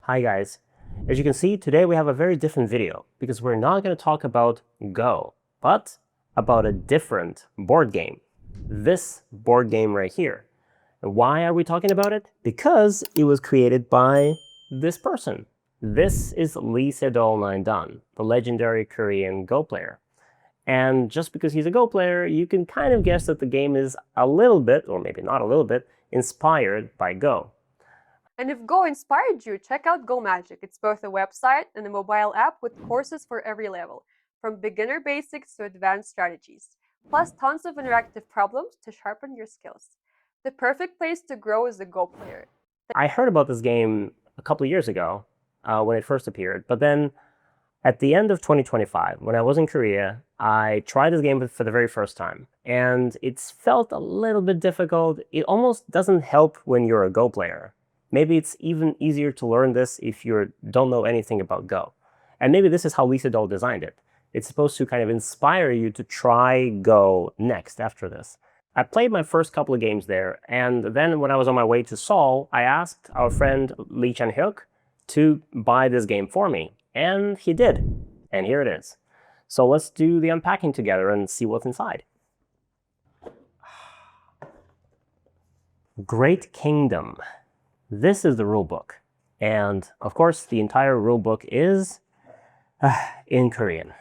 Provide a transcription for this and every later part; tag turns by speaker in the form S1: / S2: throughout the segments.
S1: Hi guys. As you can see, today we have a very different video because we're not going to talk about Go, but about a different board game. This board game right here. And why are we talking about it? Because it was created by this person. This is Lee Sedol the legendary Korean Go player. And just because he's a Go player, you can kind of guess that the game is a little bit, or maybe not a little bit, inspired by Go.
S2: And if Go inspired you, check out Go Magic. It's both a website and a mobile app with courses for every level, from beginner basics to advanced strategies, plus tons of interactive problems to sharpen your skills. The perfect place to grow as a Go player.
S1: I heard about this game a couple of years ago when it first appeared, but then at the end of 2025, when I was in Korea, I tried this game for the very first time, and it's felt a little bit difficult. It almost doesn't help when you're a Go player. Maybe it's even easier to learn this if you don't know anything about Go. And maybe this is how Lee Sedol designed it. It's supposed to kind of inspire you to try Go next after this. I played my first couple of games there, and then when I was on my way to Seoul, I asked our friend Lee Chan-hyuk to buy this game for me. And he did. And here it is. So let's do the unpacking together and see what's inside. Great Kingdom. This is the rulebook. And of course, the entire rulebook is in Korean.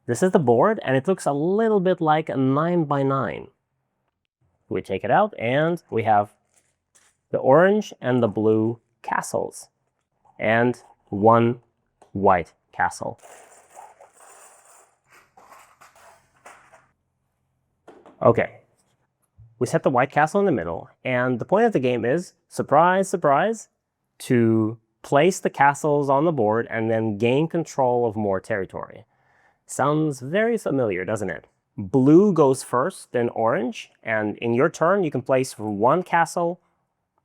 S1: This is the board, and it looks a little bit like a 9x9. We take it out, and we have the orange and the blue castles, and one white castle. Okay. We set the white castle in the middle, and the point of the game is, surprise, surprise, to place the castles on the board and then gain control of more territory. Sounds very familiar, doesn't it? Blue goes first, then orange, and in your turn, you can place one castle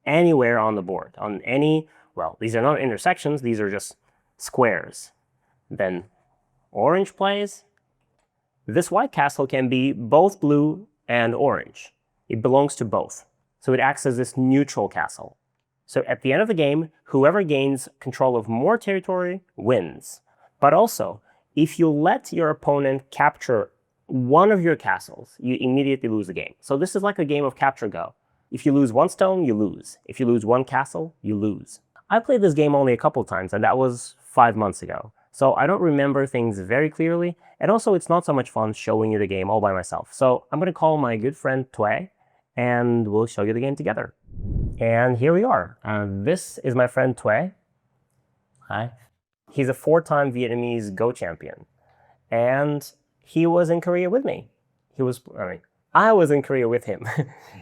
S1: anywhere on the board, on any, well, these are not intersections, these are just squares. Then orange plays. This white castle can be both blue and orange. It belongs to both. So it acts as this neutral castle. So at the end of the game, whoever gains control of more territory wins. But also, if you let your opponent capture one of your castles, you immediately lose the game. So this is like a game of capture go. If you lose one stone, you lose. If you lose one castle, you lose. I played this game only a couple times, and that was 5 months ago. So I don't remember things very clearly, and also it's not so much fun showing you the game all by myself. So I'm going to call my good friend Tue, and we'll show you the game together. And here we are. This is my friend Tue. Hi. He's a 4-time Vietnamese Go Champion, and he was in Korea with me. I was in Korea with him.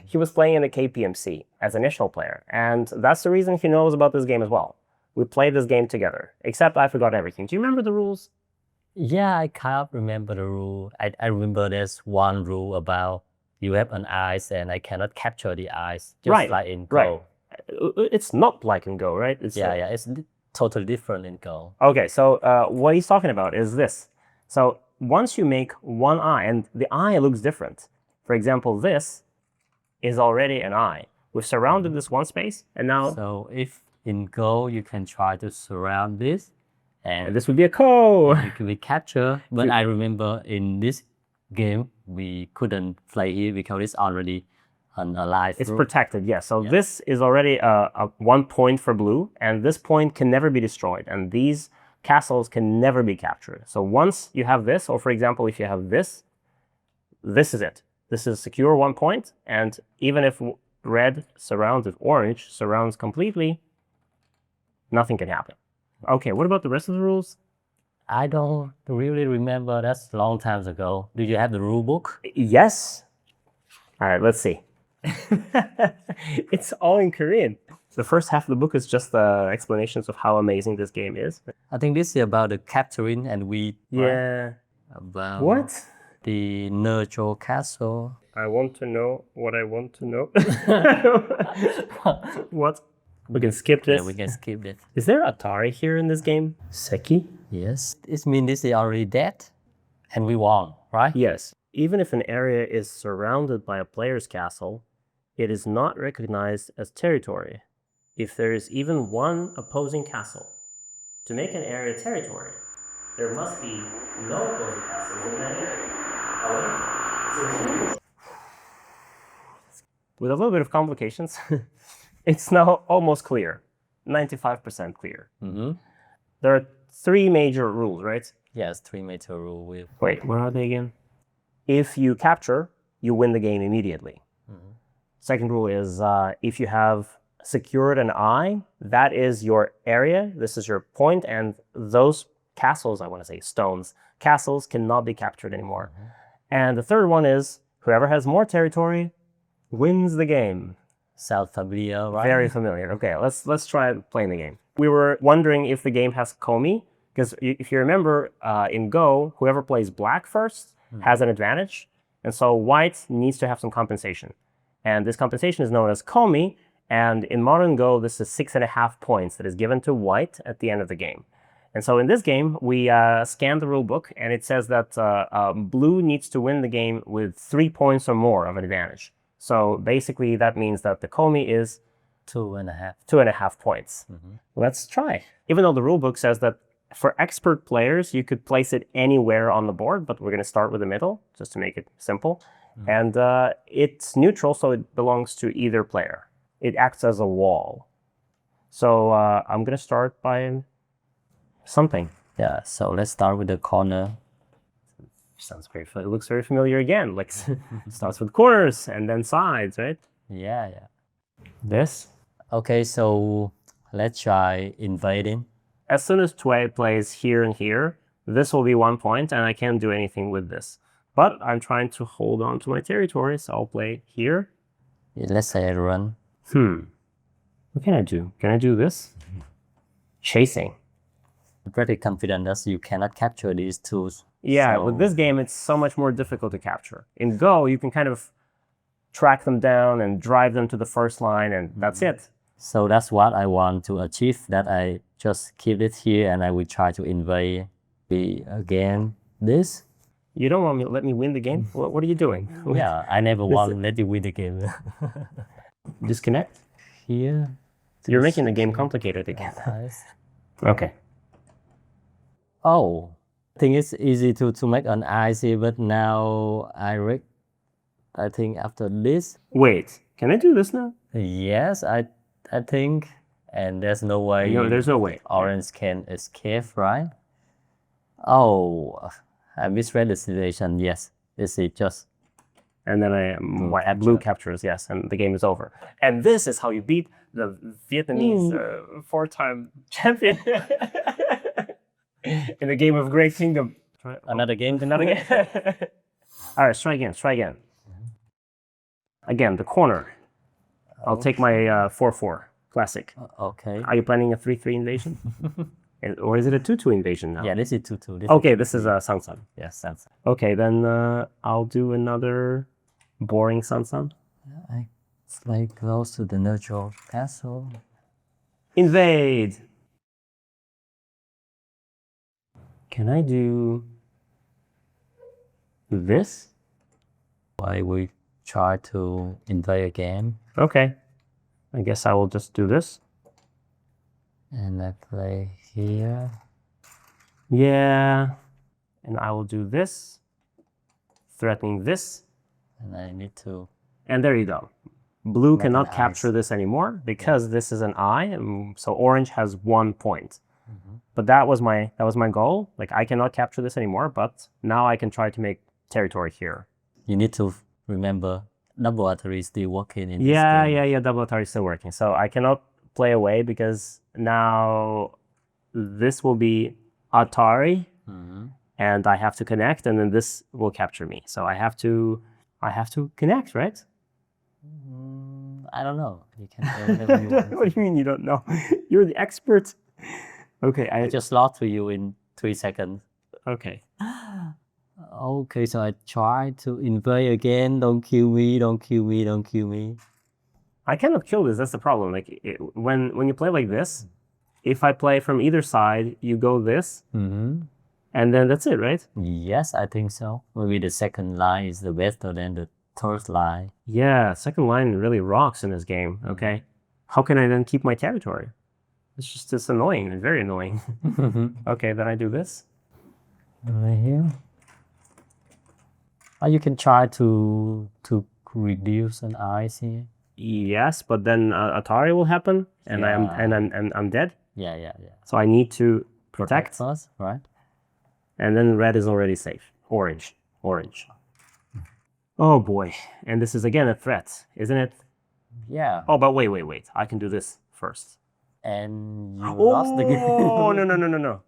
S1: He was playing in the KPMC as a national player, and that's the reason he knows about this game as well. We played this game together, except I forgot everything. Do you remember the rules?
S3: Yeah, I kind of remember the rule. I remember there's one rule about you have an eyes and I cannot capture the eyes, just like in Go.
S1: Right. It's not like in Go, right?
S3: It's totally different in Go.
S1: Okay, so what he's talking about is this. So once you make one eye, and the eye looks different. For example, this is already an eye. We've surrounded this one space, and now...
S3: So if in Go, you can try to surround this. And
S1: this would be a ko.
S3: It could be capture. But I remember in this game, we couldn't play it because it's already an alive.
S1: It's protected, yes. So this is already a 1 point for blue, and this point can never be destroyed. And these castles can never be captured. So once you have this, or for example, if you have this, this is it. This is secure 1 point, and even if red surrounds, if orange surrounds completely, nothing can happen. Okay, what about the rest of the rules?
S3: I don't really remember. That's a long time ago. Do you have the rule book?
S1: Yes. All right, let's see. It's all in Korean. The first half of the book is just the explanations of how amazing this game is.
S3: I think this is about the capturing, and we...
S1: Yeah.
S3: Right? About
S1: what?
S3: The neutral castle.
S1: I want to know what I want to know. What? We can skip this.
S3: Yeah, we can skip it.
S1: Is there Atari here in this game? Seki?
S3: Yes. It means this is already dead, and we won, right?
S1: Yes. Even if an area is surrounded by a player's castle, it is not recognized as territory if there is even one opposing castle. To make an area territory, there must be no opposing castles in that area. However, with a little bit of complications, it's now almost clear, 95% clear. There are 3 major rules, right?
S3: Yes, 3 major rule with.
S1: Wait, what are they again? If you capture, you win the game immediately. Second rule is if you have secured an eye, that is your area, this is your point, and those castles, I want to say stones, castles cannot be captured anymore. And the third one is whoever has more territory wins the game.
S3: Sound familiar, right?
S1: Very familiar. Okay, let's try playing the game. We were wondering if the game has komi, because if you remember in Go, whoever plays black first has an advantage, and so white needs to have some compensation. And this compensation is known as komi, and in modern Go, this is 6.5 points that is given to white at the end of the game. And so in this game, we scan the rule book, and it says that blue needs to win the game with 3 points or more of an advantage. So basically, that means that the komi is
S3: 2.5.
S1: 2.5 points. Let's try. Even though the rule book says that for expert players, you could place it anywhere on the board, but we're going to start with the middle, just to make it simple. And it's neutral, so it belongs to either player. It acts as a wall. So I'm going to start by something.
S3: Yeah, so let's start with the corner.
S1: Sounds very it looks very familiar again. Like starts with corners and then sides, right?
S3: Yeah.
S1: This.
S3: Okay, so let's try invading.
S1: As soon as Tue plays here and here, this will be 1 point, and I can't do anything with this. But I'm trying to hold on to my territory, so I'll play here.
S3: Let's say I run.
S1: What can I do? Can I do this? Chasing.
S3: I'm pretty confident that you cannot capture these tools.
S1: Yeah,
S3: So-
S1: with this game, it's so much more difficult to capture. In Go, you can kind of track them down and drive them to the first line, and that's it.
S3: So that's what I want to achieve, that I just keep it here and I will try to invade again this.
S1: You don't want me let me win the game? What are you doing?
S3: Yeah, I never want to let you win the game.
S1: Disconnect?
S3: Here.
S1: You're making the game complicated again.
S3: Nice.
S1: Okay.
S3: Oh, I think it's easy to make an IC, but now I think after this,
S1: Wait, can I do this now?
S3: yes, I think, and there's no way
S1: No, there's no way.
S3: orange can escape, right? Oh, I misread the situation. Yes, this is just
S1: And then blue captures, yes, and the game is over. And this is how you beat the Vietnamese 4-time champion in the game of Great Kingdom.
S3: another game.
S1: Another game. All right, let's try again. Try again. Again, the corner. I'll take my 4-4 classic.
S3: Okay.
S1: Are you planning a 3-3 invasion? Or is it a 2-2 invasion now?
S3: Yeah, this is 2-2.
S1: Okay, this is a Sansan.
S3: Yes, that's.
S1: Okay, then I'll do another boring Sansan.
S3: I play close to the neutral castle.
S1: Invade! Can I do this?
S3: Why we try to invade again,
S1: Okay. I guess I will just do this.
S3: and I play here.
S1: Yeah. And I will do this. Threatening this.
S3: And I need to.
S1: And there you go. Blue
S3: Make
S1: cannot
S3: an
S1: capture
S3: ice.
S1: this anymore because this is an eye. So orange has 1 point. But that was my goal. Like I cannot capture this anymore, but now I can try to make territory here.
S3: You need to remember double artery is still working in this
S1: Yeah,
S3: game.
S1: yeah. Double Atari is still working. So I cannot play away because now this will be Atari and I have to connect and then this will capture me. So I have to connect, right?
S3: I don't know. You can do whatever you want.
S1: What do you mean you don't know? You're the expert. Okay,
S3: I just lost to you in 3 seconds.
S1: okay.
S3: Okay, so I try to invade again. Don't kill me, don't kill me, don't kill me.
S1: I cannot kill this. That's the problem. Like when you play like this, if I play from either side, you go this, and then that's it, right?
S3: Yes, I think so. Maybe the second line is the better than the third line.
S1: Yeah, second line really rocks in this game. Okay, how can I then keep my territory? It's annoying. It's very annoying. Okay, then I do this.
S3: Right here. Or you can try to reduce an ice here.
S1: Yes, but then Atari will happen, and
S3: Yeah.
S1: I'm dead.
S3: Yeah.
S1: So I need to
S3: Protect
S1: protect,
S3: first, right?
S1: and then red is already safe. Orange. Oh boy, and this is again a threat, isn't it?
S3: Yeah.
S1: Oh, but wait. I can do this first.
S3: And you lost the game.
S1: Oh no.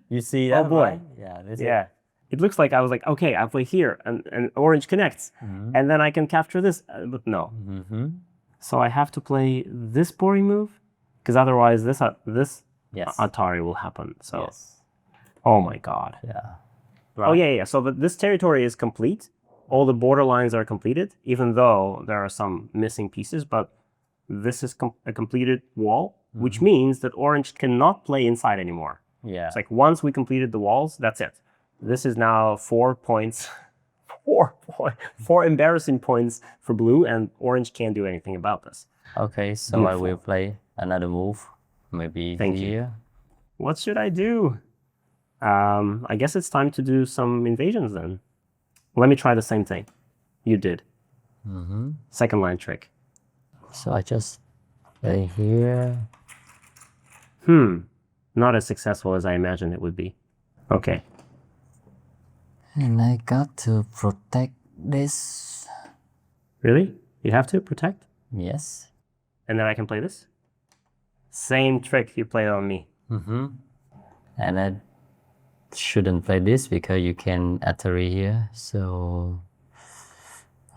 S3: You see
S1: Oh,
S3: that,
S1: boy.
S3: right? Yeah. This
S1: Yeah. It looks like I was like, okay, I play here, and orange connects, and then I can capture this, but no. So I have to play this boring move, because otherwise this
S3: Yes.
S1: Atari will happen. So,
S3: Yes.
S1: oh my god.
S3: Yeah.
S1: Oh yeah. So this territory is complete. All the border lines are completed, even though there are some missing pieces. But this is a completed wall, which means that orange cannot play inside anymore.
S3: Yeah.
S1: It's like once we completed the walls, that's it. This is now 4 points, 4 embarrassing points for blue, and orange can't do anything about this.
S3: Okay, so I
S1: Beautiful.
S3: will play another move. Maybe
S1: Thank you.
S3: here.
S1: What should I do? I guess it's time to do some invasions then. Let me try the same thing you did. Second line trick.
S3: So I just play here.
S1: Not as successful as I imagined it would be. Okay.
S3: And I got to protect this.
S1: Really? You have to protect?
S3: Yes.
S1: And then I can play this? Same trick you played on me.
S3: And I shouldn't play this because you can Atari here. So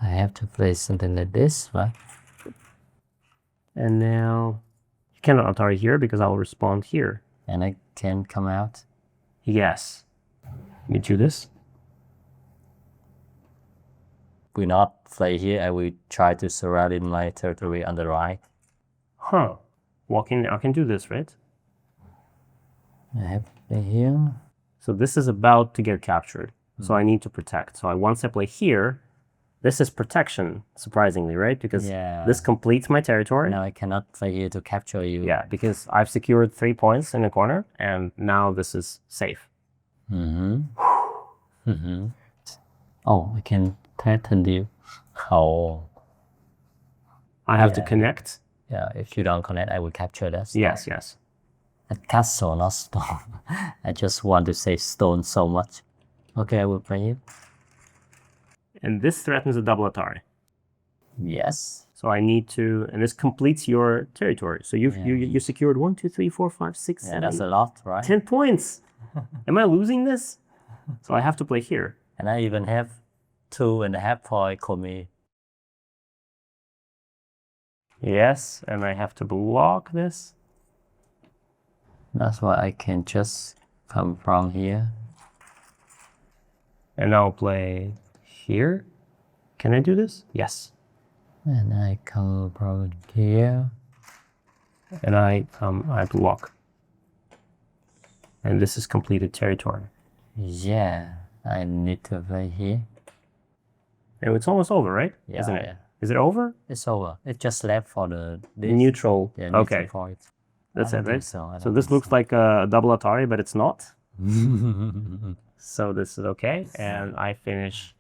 S3: I have to play something like this, right?
S1: And now you cannot Atari here because I'll respond here.
S3: And I can come out.
S1: Yes. Let me do this.
S3: We not play here. I will try to surround in my territory on the right.
S1: Huh. Walking, I can do this, right?
S3: I have to play here.
S1: So this is about to get captured. So I need to protect. So once I play here, this is protection, surprisingly, right? Because
S3: Yeah.
S1: this completes my territory.
S3: Now I cannot play here to capture you.
S1: Yeah, because I've secured 3 points in the corner, and now this is safe.
S3: Oh, I can threaten you. Oh.
S1: I have to connect.
S3: Yeah, if you don't connect, I will capture that stone.
S1: Yes.
S3: A castle, not stone. I just want to say stone so much. Okay, I will play it.
S1: And this threatens a double Atari.
S3: Yes.
S1: So I need to, and this completes your territory. So you secured 1, 2, 3, 4, 5, 6,
S3: Yeah,
S1: 7,
S3: that's a lot, right?
S1: 10 points. Am I losing this? So I have to play here.
S3: And I even have 2.5 point Komi.
S1: Yes, and I have to block this.
S3: That's why I can just come from here.
S1: And I'll play here. Can I do this? Yes.
S3: And I come from here.
S1: And I block. And this is completed territory.
S3: Yeah, I need to play here.
S1: And it's almost over, right?
S3: Yeah,
S1: Isn't it?
S3: yeah.
S1: Is it over?
S3: It's over. It just left for the this.
S1: Neutral.
S3: Yeah, neutral
S1: Okay.
S3: point.
S1: That's
S3: I
S1: it,
S3: don't think
S1: right?
S3: so. I
S1: So
S3: don't
S1: this
S3: think
S1: looks like a double Atari, but it's not. So this is okay. And I finish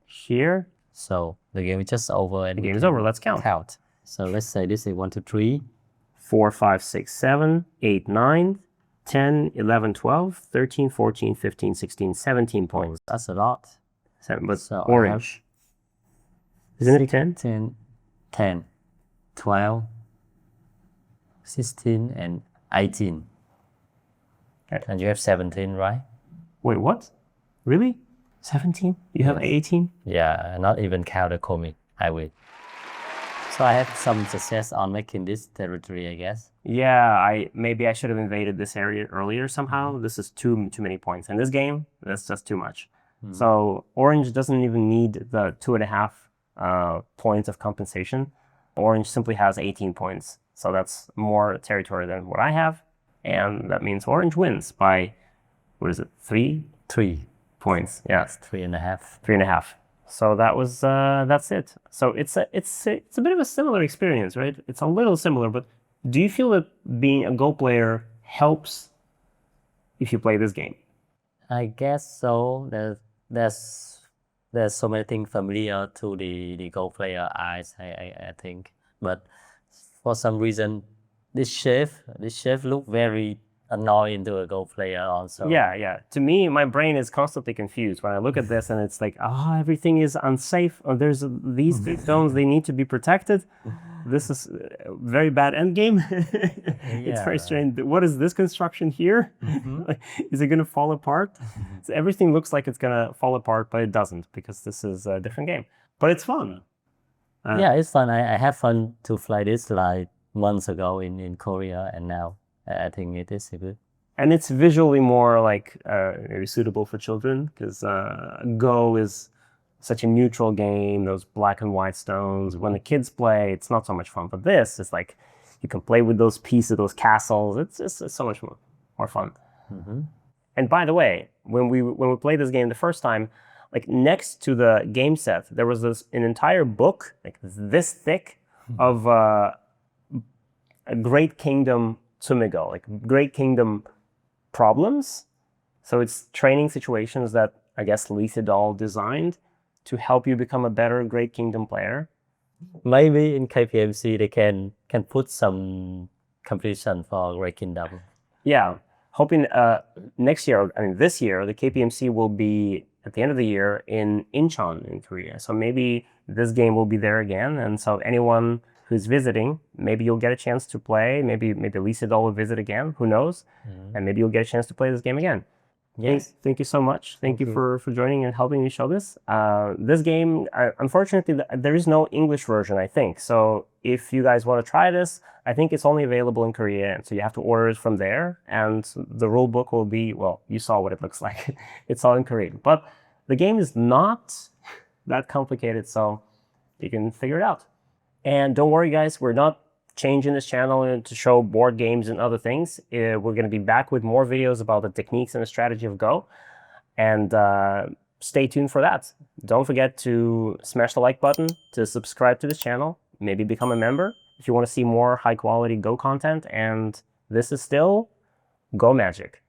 S1: here.
S3: So the game is just over and
S1: The
S3: we
S1: game is
S3: can
S1: over. Let's count.
S3: So let's say this is 1, 2, 3.
S1: 4, 5, 6, 7, 8, 9, 10, 11, 12, 13, 14, 15, 16, 17 points.
S3: That's a lot.
S1: 7, but
S3: So I have
S1: orange. Isn't it 10?
S3: 10, 12, 16, and 18.
S1: Okay.
S3: And you have 17, right?
S1: Wait, what? Really? 17? You have 18?
S3: Yeah, not even count the comic. I will. So I had some success on making this territory, I guess.
S1: Yeah, maybe I should have invaded this area earlier somehow. This is too many points. In this game, that's just too much. So orange doesn't even need the 2.5 points of compensation. Orange simply has 18 points. So that's more territory than what I have. And that means orange wins by, what is it, 3 points? Yes,
S3: 3.5.
S1: 3.5. So that was that's it. So it's a bit of a similar experience, right? It's a little similar, but Do you feel that being a Go player helps if you play this game?
S3: I guess so. There's so many things familiar to the Go player eyes, I think. But for some reason, this chef look very annoying to a Go player also.
S1: Yeah. To me, my brain is constantly confused when I look at this and it's like, everything is unsafe. Or there's these two stones, they need to be protected. This is a very bad end game. It's very strange. What is this construction here? Like, is it going to fall apart? So everything looks like it's going to fall apart, but it doesn't because this is a different game. But it's fun.
S3: Yeah, it's fun. I have fun to fly this like months ago in Korea, and now I think it is good.
S1: And it's visually more like maybe suitable for children because Go is such a neutral game, those black and white stones. When the kids play, it's not so much fun. But this is like, you can play with those pieces, those castles. It's so much more fun. And by the way, when we played this game the first time, like next to the game set, there was an entire book, like this thick, of a Great Kingdom Tsumigo, like Great Kingdom problems. So it's training situations that I guess Lee Sedol designed to help you become a better Great Kingdom player.
S3: Maybe in KPMC they can put some competition for Great Kingdom.
S1: Yeah, hoping next year, I mean this year, the KPMC will be at the end of the year in Incheon in Korea. So maybe this game will be there again. And so anyone who's visiting, maybe you'll get a chance to play. Maybe Lee Sedol will visit again. Who knows? And maybe you'll get a chance to play this game again. Yes. Thank you so much. Thank you for joining and helping me show this. This game, unfortunately, there is no English version, I think. So if you guys want to try this, I think it's only available in Korea. And so you have to order it from there. And the rule book will be, well, you saw what it looks like. It's all in Korean. But the game is not that complicated, so you can figure it out. And don't worry, guys, we're not changing this channel to show board games and other things. We're going to be back with more videos about the techniques and the strategy of Go. And stay tuned for that. Don't forget to smash the like button, to subscribe to this channel, maybe become a member if you want to see more high quality Go content. And this is still Go Magic.